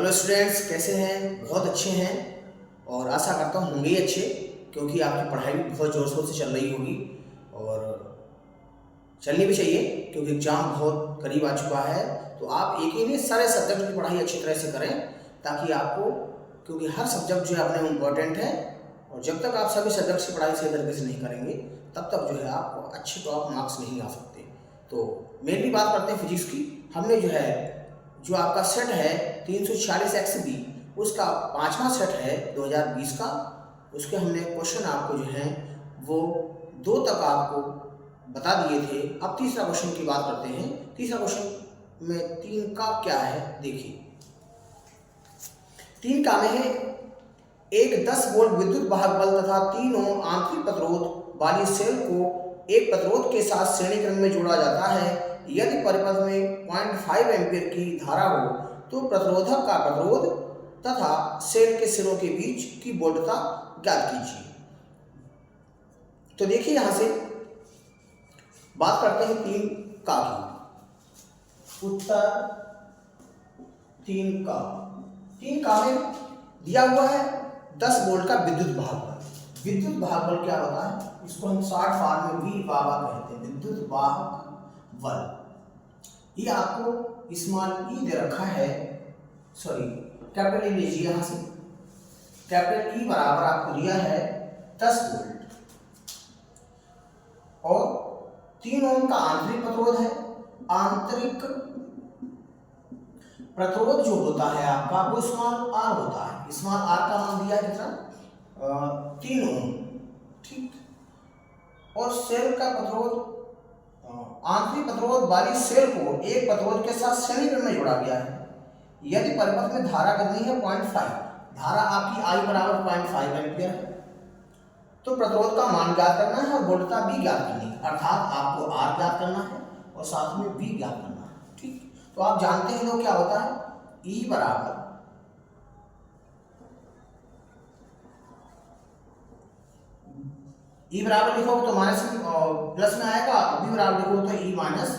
Hello students, कैसे हैं? बहुत अच्छे हैं और आशा करता हूँ होंगे ही अच्छे, क्योंकि आपकी पढ़ाई भी बहुत ज़ोर शोर से चल रही होगी और चलनी भी चाहिए, क्योंकि एग्ज़ाम बहुत करीब आ चुका है। तो आप एक ही नहीं, सारे सब्जेक्ट की पढ़ाई अच्छी तरह से करें ताकि आपको, क्योंकि हर सब्जेक्ट जो है अपने में इम्पोर्टेंट है और जब तक आप सभी सब्जेक्ट की पढ़ाई सही तरीके से नहीं करेंगे तब तक जो है आपको अच्छे टॉप मार्क्स नहीं आ सकते। तो मेनली बात करते हैं फिजिक्स की। हमने जो आपका सेट है 346XB, उसका 5वां सेट है 2020 का। उसके हमने क्वेश्चन आपको जो है वो 2 तक आपको बता दिए थे। अब तीसरा क्वेश्चन की बात करते हैं। तीसरा क्वेश्चन में 3 का क्या है देखिए। 3 का में है एक 10 वोल्ट विद्युत वाहक बल तथा 3 ओम आंतरिक प्रतिरोध वाली सेल को एक प्रतिरोध के साथ श्रेणी क्रम में जोड़ा जाता है। यदि परिपथ में 0.5 एम्पीयर की धारा हो तो प्रतिरोधक का प्रतिरोध तथा सेल के सिरों के बीच की वोल्टता ज्ञात कीजिए। तो देखिए यहां से बात करते हैं 3 का की। उत्तर 3 का में दिया हुआ है 10 वोल्ट का विद्युत वाहक बल। विद्युत वाहक बल क्या होता है? इसको हम शॉर्ट फॉर्म में वी वाहक कहते हैं, विद्युत वाहक बल। ये आपको स्मॉल ई दे रखा है, सॉरी कैपिटल ई लीजिए। यहां से कैपिटल ई बराबर आपको दिया है 10 वोल्ट और 3 ओम का आंतरिक प्रतिरोध है। आंतरिक प्रतिरोध जो होता है आपका वो स्मॉल आर होता है। स्मॉल आर का मान दिया है कितना? 3 ओम, ठीक। और सेल का प्रतिरोध, आंतरिक प्रतिरोध वाली सेल को एक प्रतिरोध के साथ श्रेणी क्रम में जोड़ा गया है। यदि परिपथ में धारा कितनी है? 0.5। धारा आपकी I बराबर 0.5 एम्पीयर है। तो प्रतिरोध का मान ज्ञात करना है और वोल्टता भी ज्ञात करनी है, अर्थात आपको R ज्ञात करना है और साथ में V ज्ञात करना है, ठीक। तो आप जानते हैं तो क्या होता है? E बराबर ई बराबर लिखोगे तो माइनस प्लस में आएगा, बी बराबर लिखोगे तो ई माइनस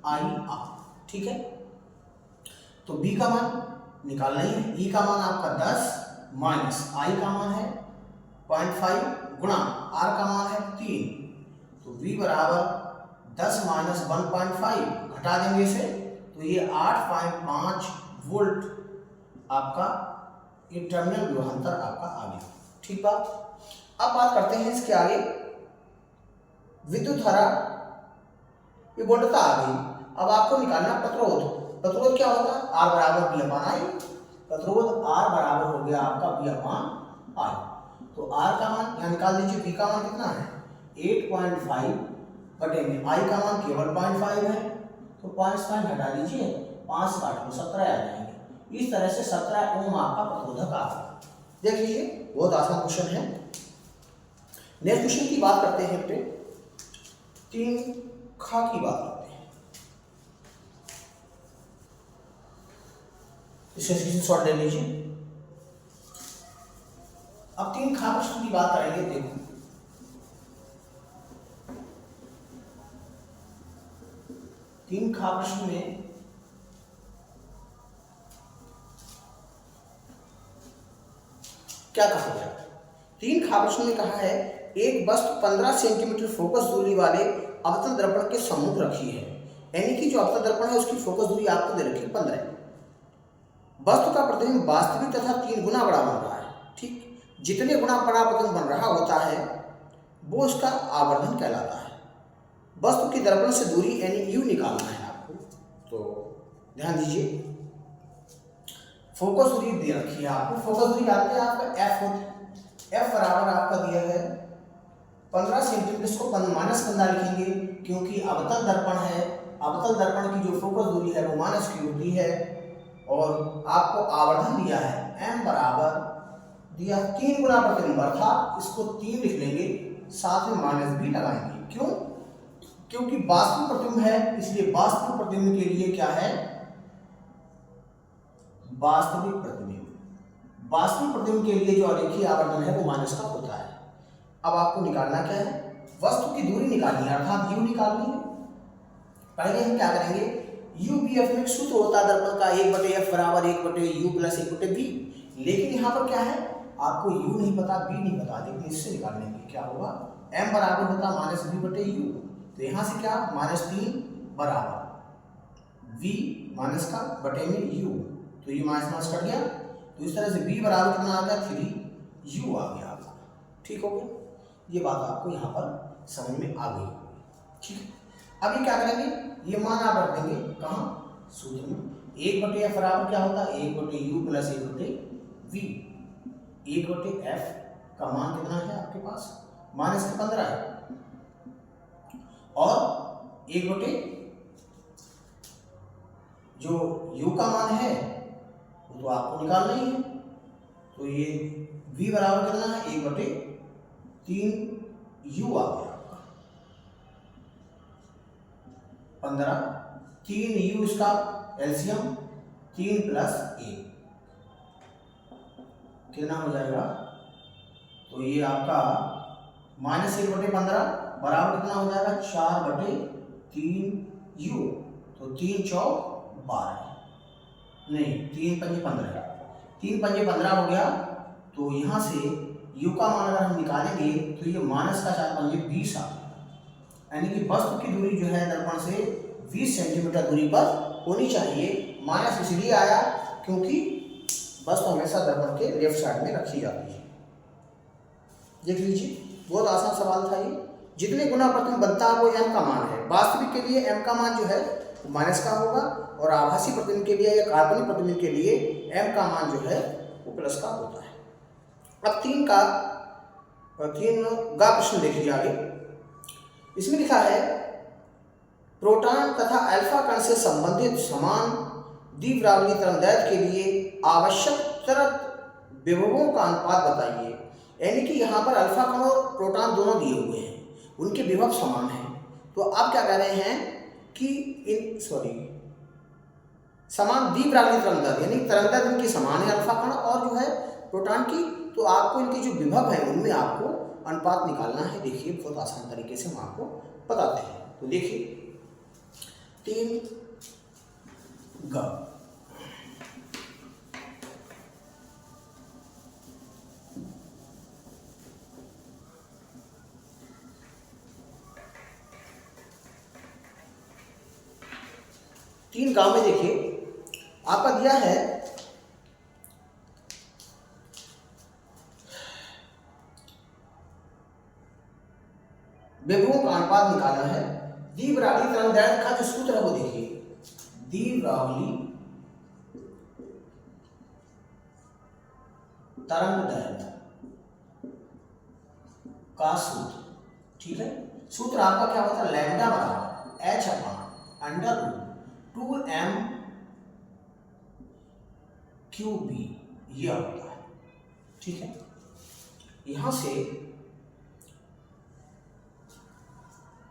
आई आर, ठीक है। तो बी का मान निकालना ही है। ई का मान आपका 10 माइनस आई का मान है 0.5 गुणा आर का मान है 3। तो बी बराबर 10 माइनस 1.5 घटा देंगे इसे तो ये 8.5 वोल्ट आपका ये टर्मिनल विभवांतर आपका आ गया, ठीक बात। अब बात करते हैं इसके आगे। विद्युत धारा ये वोल्टता आ गई। अब आपको निकालना प्रतिरोध। प्रतिरोध क्या होता है? R बराबर बी अपान आई। प्रतिरोध R बराबर हो गया आपका बी अपान आई। तो R का मान यहाँ निकाल दीजिए। B का मान कितना है? 8.5 बटे में I का मान केवल 0.5 है तो 5 हटा दीजिए, 5 काट लो 17 आ जाएंगे। इस तरह से 17 ओम आपका प्रतिरोधक आ गया। देख लीजिए, बहुत आसान क्वेश्चन है। नेक्स्ट क्वेश्चन की बात करते हैं अपने 3 खा की बात करते हैं। इसका स्क्रीनशॉट ले लीजिए। अब 3 खा प्रश्न की बात करेंगे। देखो 3 खा प्रश्न में क्या कहा गया? 3 खा प्रश्न में कहा है एक वस्तु 15 सेंटीमीटर फोकस दूरी वाले अवतल दर्पण के सम्मुख रखी है, यानी कि जो अवतल दर्पण है उसकी फोकस दूरी आपको दे रखी है 15। वस्तु का प्रतिबिंब वास्तविक तथा 3 गुना बड़ा बन रहा है, ठीक। जितने गुना बड़ा प्रतिबिंब बन रहा होता है वो उसका आवर्धन कहलाता है। वस्तु की दर्पण से दूरी यानी यू निकालना है आपको, तो ध्यान दीजिए। फोकस दूरी दे रखी है आपको। फोकस दूरी जानते हैं आपका एफ होती है। एफ बराबर आपका दिया है 15 सेंटीमीटर। इसको -15 लिखेंगे क्योंकि अवतल दर्पण है। अवतल दर्पण की जो फोकस दूरी है वो माइनस की होती है और आपको आवर्धन दिया है m बराबर दिया 3 गुना प्रतिबिंब, अर्थात इसको 3 लिख लेंगे, साथ में माइनस भी लगाएंगे। क्यों? क्योंकि वास्तविक प्रतिबिंब है, इसलिए वास्तविक प्रतिबिंब के लिए क्या है? वास्तविक प्रतिबिंब। वास्तविक प्रतिबिंब के लिए जो अरेखीय आवर्धन है वो माइनस का होता है। अब आपको निकालना क्या है? वस्तु की दूरी निकालनी है, अर्थात यू निकालनी है। पहले हम क्या करेंगे? यू बी एफ में एक सूत्र होता है दर्पण का 1/f बराबर 1/u प्लस 1/v। लेकिन यहाँ पर क्या है, आपको u नहीं पता, b नहीं पता, लेकिन इससे निकालने के क्या होगा, m बराबर होता -v/u। तो यहाँ से क्या -3 बराबर v माइनस का बटे में u, तो ये माइनस माइनस कट गया। तो इस तरह से b बराबर कितना आ गया 3u आ गया आपका। ठीक हो गया, ये बात आपको यहाँ पर समझ में आ गई। ठीक है, अभी क्या करेंगे, ये मान आप रख देंगे कहाँ, सूत्र में 1/f बराबर क्या होता है 1/u प्लस 1/v। 1/f का मान कितना है आपके पास, -15 है, और 1/ जो u का मान है वो तो आपको निकालना ही है। तो ये v बराबर कितना है 1/3u आ गया आपका 15। 3u इसका एलसीएम 3 + 1 कितना हो जाएगा, तो ये आपका -1/15 बराबर कितना हो जाएगा 4/3u। तो 3 चौक 12, नहीं 3 पंजे 15, 3 पंजे 15 हो गया। तो यहाँ से u का मान अगर हम निकालेंगे तो ये माइनस का 4 पंजे 20 आ गया, यानी कि वस्तु की दूरी जो है दर्पण से 20 सेंटीमीटर दूरी पर होनी चाहिए। माइनस इसलिए आया क्योंकि वस्तु हमेशा दर्पण के लेफ्ट साइड में रखी जाती है। देख लीजिए, बहुत आसान सवाल था ये। जितने गुना प्रतिबिंब बनता है वो m का मान है। वास्तविक के लिए m का मान जो है माइनस का होगा, और आभासी प्रतिबिंब के लिए या काल्पनिक प्रतिबिंब के लिए m का मान जो है वो प्लस का होता है। अब 3 का प्रश्न देखिए आगे। इसमें लिखा है प्रोटॉन तथा अल्फा कण से संबंधित समान द्विपरावली तरंगदैर्घ्य के लिए आवश्यक त्वरित विभवों का अनुपात बताइए। यानी कि यहाँ पर अल्फा कण और प्रोटॉन दोनों दिए हुए हैं, उनके विभव समान हैं। तो आप क्या कह रहे हैं कि समान द्विपरावली तरंगदैर्घ्य, यानी तरंगदैर्घ्य इनकी समान है अल्फा कण और जो है प्रोटॉन की, तो आपको इनके जो विभव है उनमें आपको अनुपात निकालना है। देखिए बहुत आसान तरीके से हम आपको बताते हैं। तो देखिए 3 ग तीन गांव में देखिए आपका दिया है विभवों का अनुपात निकालना है। द्विपरावली तरंगदैर्घ्य का जो सूत्र है वो देखिए, द्विपरावली तरंगदैर्घ्य का सूत्र, ठीक है। सूत्र आपका क्या होता है, लैम्डा बराबर h/√2m⁴ यह होता है, ठीक है। यहां से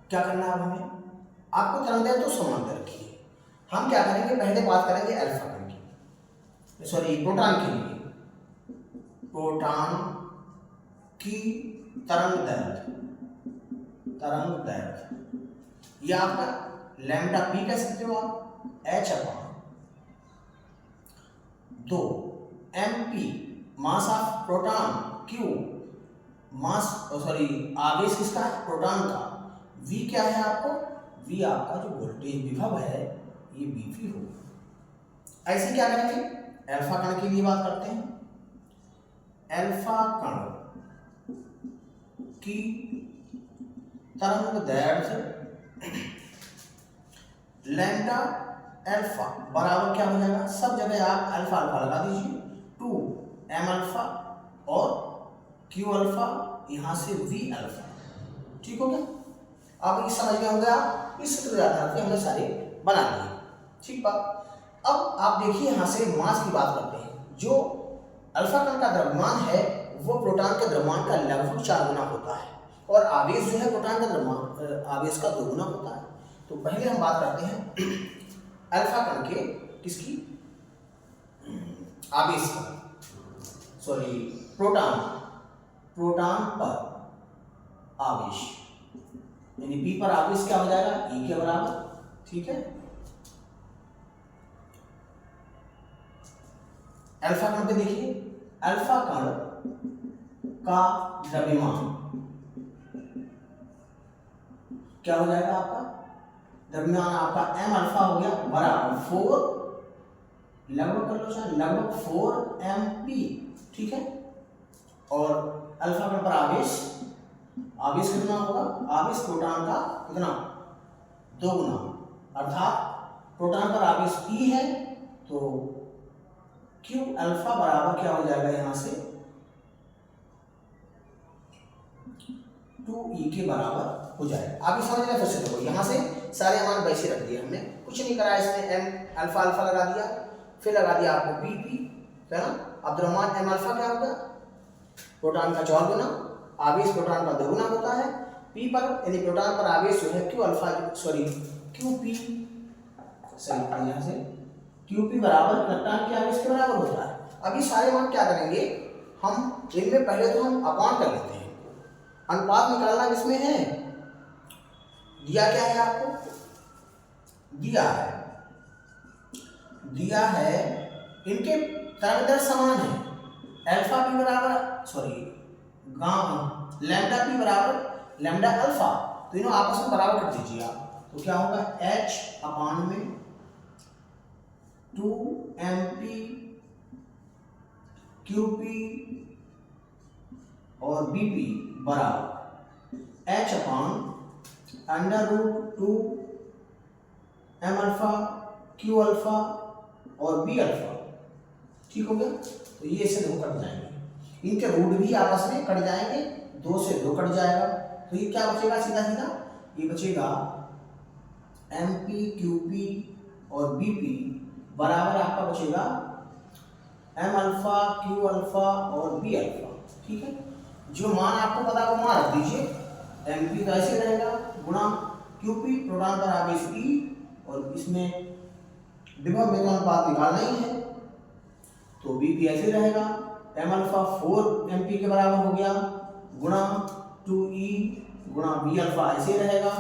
क्या करना है हमें, आपको तरंगदैर्घ्य तो समान रखी है। हम क्या करेंगे, पहले बात करेंगे अल्फा कण की, प्रोटॉन के लिए। प्रोटॉन की तरंगदैर्घ्य यह आपका लैम्डा पी कह सकते हो आप, h/2 mp mass of proton, q मास आवेश किसका है, प्रोटॉन का। v क्या है आपको, v आपका जो वोल्टेज विभव है ये bv होगा। ऐसे क्या करेंगे, अल्फा कण के लिए बात करते हैं। अल्फा कण की तरंगदैर्घ्य लैम्डा अल्फा बराबर क्या हो जाएगा, सब जगह आप अल्फा अल्फा लगा दीजिए, 2m⁴ और q⁴, यहां से v⁴, ठीक हो गया। आप इस समझ में होंगे, आप इस सूत्र के आधार पे हमने सारे बना लिए, ठीक बात। अब आप देखिए यहां से मास की बात करते हैं। जो अल्फा कण का द्रव्यमान है वो प्रोटॉन के द्रव्यमान का लगभग 4 गुना होता है, और आवेश जो है प्रोटॉन का द्रव्यमान आवेश का 2 गुना होता है। तो पहले हम बात करते हैं अल्फा कण के किसकी, आवेश का, प्रोटॉन पर आवेश, यानी P पर आवेश क्या हो जाएगा, E के बराबर, ठीक है। अल्फा कण पे देखिए, अल्फा कण का द्रव्यमान क्या हो जाएगा आपका, द्रव्यमान आपका m अल्फा हो गया बराबर 4 लगभग कर लो चाहे लगभग 4 mp, ठीक है। और अल्फा कण पर आवेश कितना होगा, आवेश प्रोटॉन का कितना 2 गुना, अर्थात प्रोटॉन पर आवेश p है तो q अल्फा बराबर क्या हो जाएगा यहां से 2e के बराबर हो जाएगा। आप समझ रहे, फिर से देखो यहाँ से सारे मान वैसे रख दिए हमने, कुछ नहीं करा इसमें, m अल्फा अल्फा लगा दिया, फिर लगा दिया आपको p है ना। अब द्रव्यमान m अल्फा क्या होगा, प्रोटॉन का 4 गुना, आवेश प्रोटॉन का 2 गुना होता है, p पर यानी प्रोटॉन पर आवेश जो है q अल्फा सॉरी qp सही यहाँ से qp बराबर इलेक्ट्रॉन के आवेश के बराबर होता है। अब ये सारे मान क्या करेंगे हम, इनमें पहले तो हम अपॉन कर लेते हैं, अनुपात निकालना किसमें है, दिया क्या है आपको, दिया है इनके तरंग दैर्ध्य समान है, अल्फा p बराबर सॉरी लैम्डा p बराबर लैम्डा अल्फा, तो इन्हों आपस में बराबर कर दीजिए आप, तो क्या होगा h अपान में 2mp qp और bp बराबर h अपान √2 m अल्फा q अल्फा और b अल्फा, ठीक हो गया। तो ये से 2 कट जाएंगे, इनके रूट भी आपस में कट जाएंगे, 2 से 2 कट जाएगा, तो ये क्या बचेगा सीधा सीधा, ये बचेगा mp qp और bp बराबर आपका बचेगा m अल्फा q अल्फा और b अल्फा, ठीक है। जो मान आपको पता है वो मान रख दीजिए, mp तो ऐसे रहेगा गुणा qp प्रोटॉन पर आवेश e, और इसमें विभव में तो अनुपात निकालना ही है, तो bp ऐसे रहेगा m अल्फा 4 mp के बराबर हो गया गुणा 2e गुणा b अल्फा ऐसे रहेगा,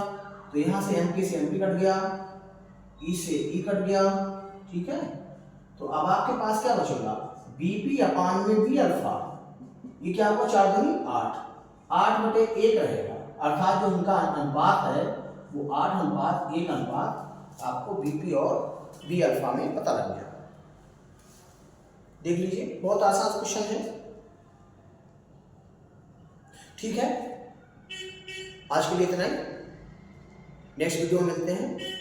तो यहाँ से mp से mp कट गया, e से e कट गया, ठीक है। तो अब आपके पास क्या बचेगा bp अपान में b अल्फा, ये क्या होगा 4 दूनी 8/1 रहेगा, अर्थात जो इनका अनुपात है वो 8:1 अनुपात आपको bp और b अल्फा में पता लग गया। देख लीजिए बहुत आसान क्वेश्चन है, ठीक है। आज के लिए इतना ही, नेक्स्ट वीडियो में मिलते हैं।